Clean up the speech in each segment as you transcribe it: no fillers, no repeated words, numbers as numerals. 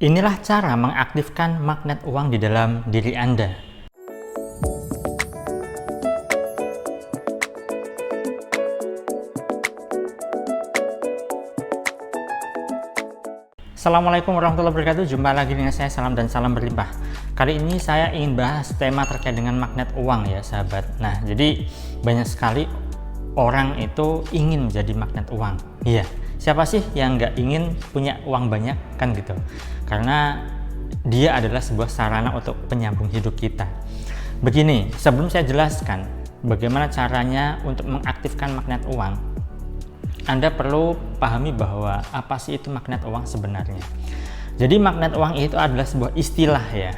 Inilah cara mengaktifkan magnet uang di dalam diri Anda. Assalamualaikum warahmatullahi wabarakatuh. Jumpa lagi dengan saya, salam dan salam berlimpah. Kali ini saya ingin bahas tema terkait dengan magnet uang ya sahabat. Nah, jadi banyak sekali orang itu ingin menjadi magnet uang. Iya, siapa sih yang nggak ingin punya uang banyak kan gitu? Karena dia adalah sebuah sarana untuk penyambung hidup kita. Begini, sebelum saya jelaskan bagaimana caranya untuk mengaktifkan magnet uang, Anda perlu pahami bahwa apa sih itu magnet uang sebenarnya. Jadi magnet uang itu adalah sebuah istilah ya.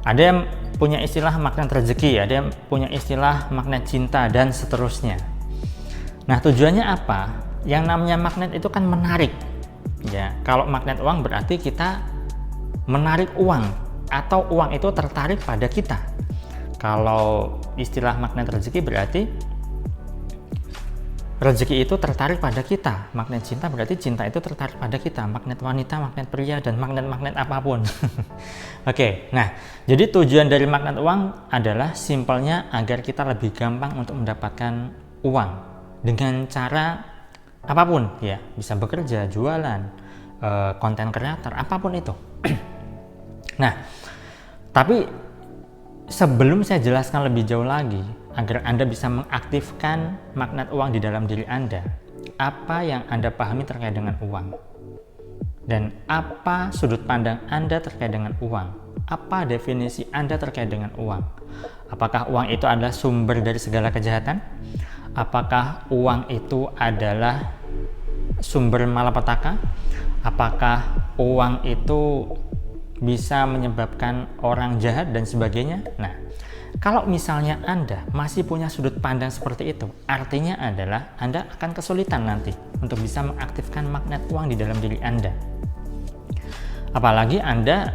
Ada yang punya istilah magnet rezeki, ada yang punya istilah magnet cinta, dan seterusnya. Nah, tujuannya apa? Yang namanya magnet itu kan menarik. Ya, kalau magnet uang berarti kita menarik uang atau uang itu tertarik pada kita. Kalau istilah magnet rezeki berarti rezeki itu tertarik pada kita. Magnet cinta berarti cinta itu tertarik pada kita. Magnet wanita, magnet pria, dan magnet-magnet apapun. Oke, nah jadi tujuan dari magnet uang adalah simpelnya agar kita lebih gampang untuk mendapatkan uang dengan cara apapun ya, bisa bekerja, jualan, konten kreator, apapun itu. Nah, tapi sebelum saya jelaskan lebih jauh lagi agar Anda bisa mengaktifkan magnet uang di dalam diri Anda, apa yang Anda pahami terkait dengan uang? Dan apa sudut pandang Anda terkait dengan uang? Apa definisi Anda terkait dengan uang? Apakah uang itu adalah sumber dari segala kejahatan? Apakah uang itu adalah sumber malapetaka? Apakah uang itu bisa menyebabkan orang jahat dan sebagainya? Nah, kalau misalnya Anda masih punya sudut pandang seperti itu, artinya adalah Anda akan kesulitan nanti untuk bisa mengaktifkan magnet uang di dalam diri Anda. Apalagi Anda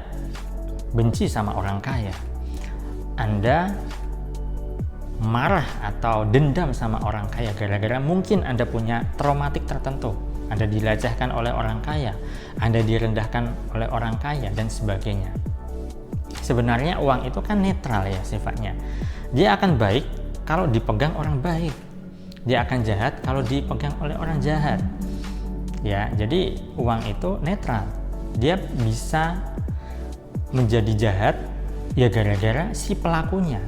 benci sama orang kaya, Anda marah atau dendam sama orang kaya gara-gara mungkin Anda punya traumatik tertentu. Anda dilacahkan oleh orang kaya, Anda direndahkan oleh orang kaya, dan sebagainya. Sebenarnya uang itu kan netral ya sifatnya. Dia akan baik kalau dipegang orang baik. Dia akan jahat kalau dipegang oleh orang jahat. Ya, jadi uang itu netral. Dia bisa menjadi jahat ya gara-gara si pelakunya.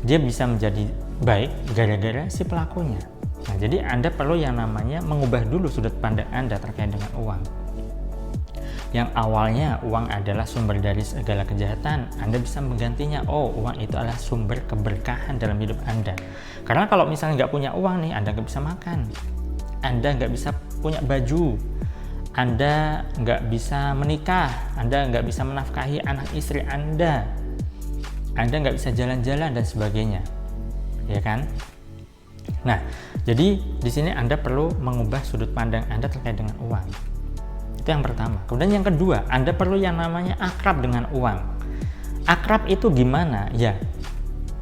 Dia bisa menjadi baik gara-gara si pelakunya. Nah, jadi Anda perlu yang namanya mengubah dulu sudut pandang Anda terkait dengan uang. Yang awalnya uang adalah sumber dari segala kejahatan, Anda bisa menggantinya, oh uang itu adalah sumber keberkahan dalam hidup Anda. Karena kalau misalnya nggak punya uang nih, Anda nggak bisa makan, Anda nggak bisa punya baju, Anda nggak bisa menikah, Anda nggak bisa menafkahi anak istri Anda nggak bisa jalan-jalan dan sebagainya, ya kan? Nah, jadi di sini Anda perlu mengubah sudut pandang Anda terkait dengan uang. Itu yang pertama. Kemudian yang kedua, Anda perlu yang namanya akrab dengan uang. Akrab itu gimana? Ya,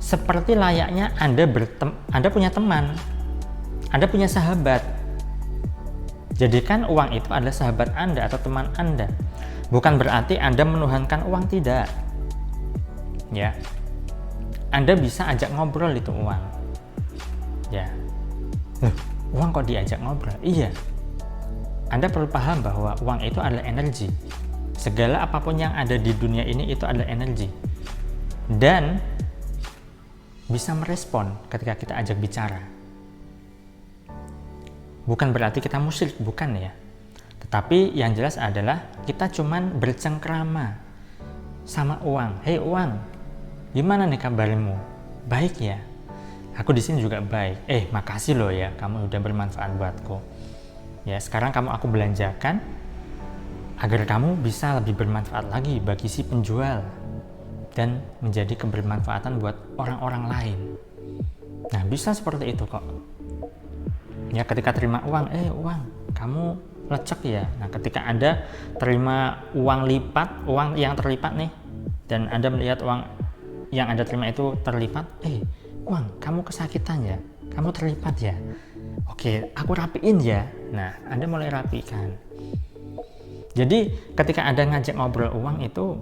seperti layaknya Anda punya teman, Anda punya sahabat. Jadikan uang itu adalah sahabat Anda atau teman Anda. Bukan berarti Anda menuhankan uang, tidak. Ya, Anda bisa ajak ngobrol itu uang. Ya, uang kok diajak ngobrol? Iya. Anda perlu paham bahwa uang itu adalah energi. Segala apapun yang ada di dunia ini itu adalah energi. Dan bisa merespon ketika kita ajak bicara. Bukan berarti kita musyrik, bukan ya. Tetapi yang jelas adalah kita cuman bercengkrama sama uang. Hei uang, gimana nih kabarmu? Baik ya? Aku di sini juga baik. Makasih loh ya, kamu udah bermanfaat buatku. Ya, sekarang aku belanjakan agar kamu bisa lebih bermanfaat lagi bagi si penjual dan menjadi kebermanfaatan buat orang-orang lain. Nah, bisa seperti itu kok. Ya, ketika terima uang, uang, kamu lecek ya. Nah, ketika Anda terima uang lipat, uang yang terlipat nih, dan Anda melihat uang yang Anda terima itu terlipat, uang, kamu kesakitan ya, kamu terlipat ya. Oke, aku rapiin ya. Nah, Anda mulai rapikan. Jadi ketika Anda ngajak ngobrol uang itu,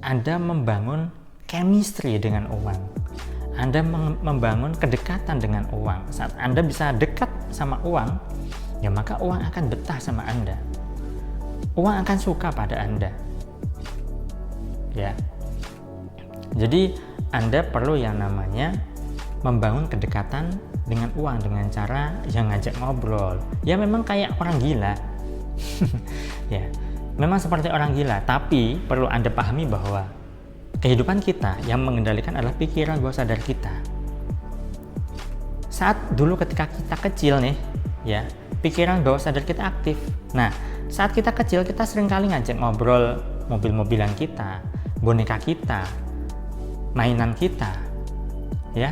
Anda membangun chemistry dengan uang. Anda membangun kedekatan dengan uang. Saat Anda bisa dekat sama uang, ya maka uang akan betah sama Anda. Uang akan suka pada Anda. Ya. Jadi Anda perlu yang namanya membangun kedekatan dengan uang dengan cara yang ngajak ngobrol. Ya memang kayak orang gila. Ya, memang seperti orang gila, tapi perlu Anda pahami bahwa kehidupan kita yang mengendalikan adalah pikiran bawah sadar kita. Saat dulu ketika kita kecil nih, ya, pikiran bawah sadar kita aktif. Nah, saat kita kecil kita seringkali ngajak ngobrol mobil-mobilan kita, boneka kita, mainan kita. Ya.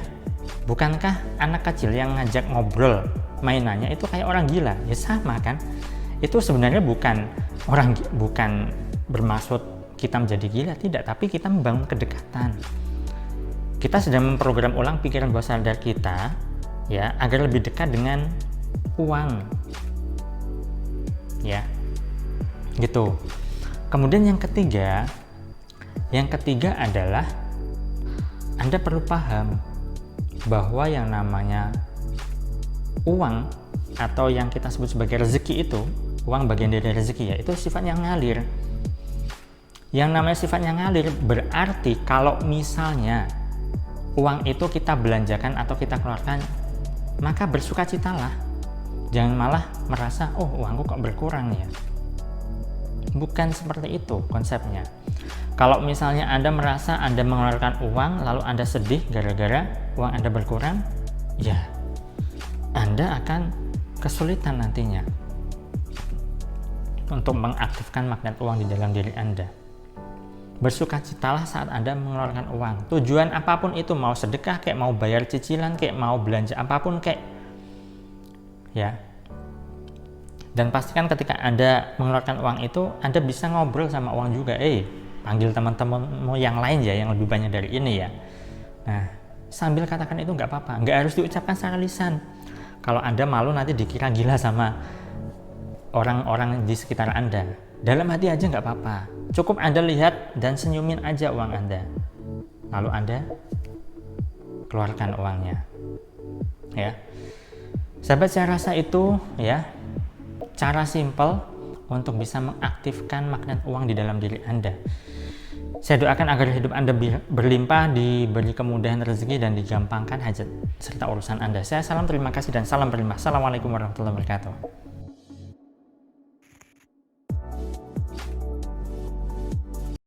Bukankah anak kecil yang ngajak ngobrol mainannya itu kayak orang gila? Ya sama kan? Itu sebenarnya bukan bermaksud kita menjadi gila, tidak, tapi kita membangun kedekatan. Kita sedang memprogram ulang pikiran bawah sadar kita ya agar lebih dekat dengan uang. Ya. Gitu. Kemudian yang ketiga adalah Anda perlu paham bahwa yang namanya uang atau yang kita sebut sebagai rezeki itu, uang bagian dari rezeki ya, itu sifatnya ngalir. Yang namanya sifatnya ngalir berarti kalau misalnya uang itu kita belanjakan atau kita keluarkan, maka bersukacitalah. Jangan malah merasa, oh uangku kok berkurang ya. Bukan seperti itu konsepnya. Kalau misalnya Anda merasa Anda mengeluarkan uang lalu Anda sedih gara-gara uang Anda berkurang, ya Anda akan kesulitan nantinya untuk mengaktifkan magnet uang di dalam diri Anda. Bersukacitalah saat Anda mengeluarkan uang. Tujuan apapun itu, mau sedekah kayak, mau bayar cicilan kayak, mau belanja apapun kayak. Ya. Dan pastikan ketika Anda mengeluarkan uang itu, Anda bisa ngobrol sama uang juga. Panggil teman-temanmu yang lain ya, yang lebih banyak dari ini ya. Nah, sambil katakan itu nggak apa-apa. Nggak harus diucapkan secara lisan. Kalau Anda malu nanti dikira gila sama orang-orang di sekitar Anda. Dalam hati aja nggak apa-apa. Cukup Anda lihat dan senyumin aja uang Anda. Lalu Anda keluarkan uangnya. Ya. Sahabat, saya rasa itu ya cara simpel untuk bisa mengaktifkan magnet uang di dalam diri Anda. Saya doakan agar hidup Anda berlimpah, diberi kemudahan rezeki dan digampangkan hajat serta urusan Anda. Saya salam terima kasih dan salam berlimpah. Assalamualaikum warahmatullahi wabarakatuh.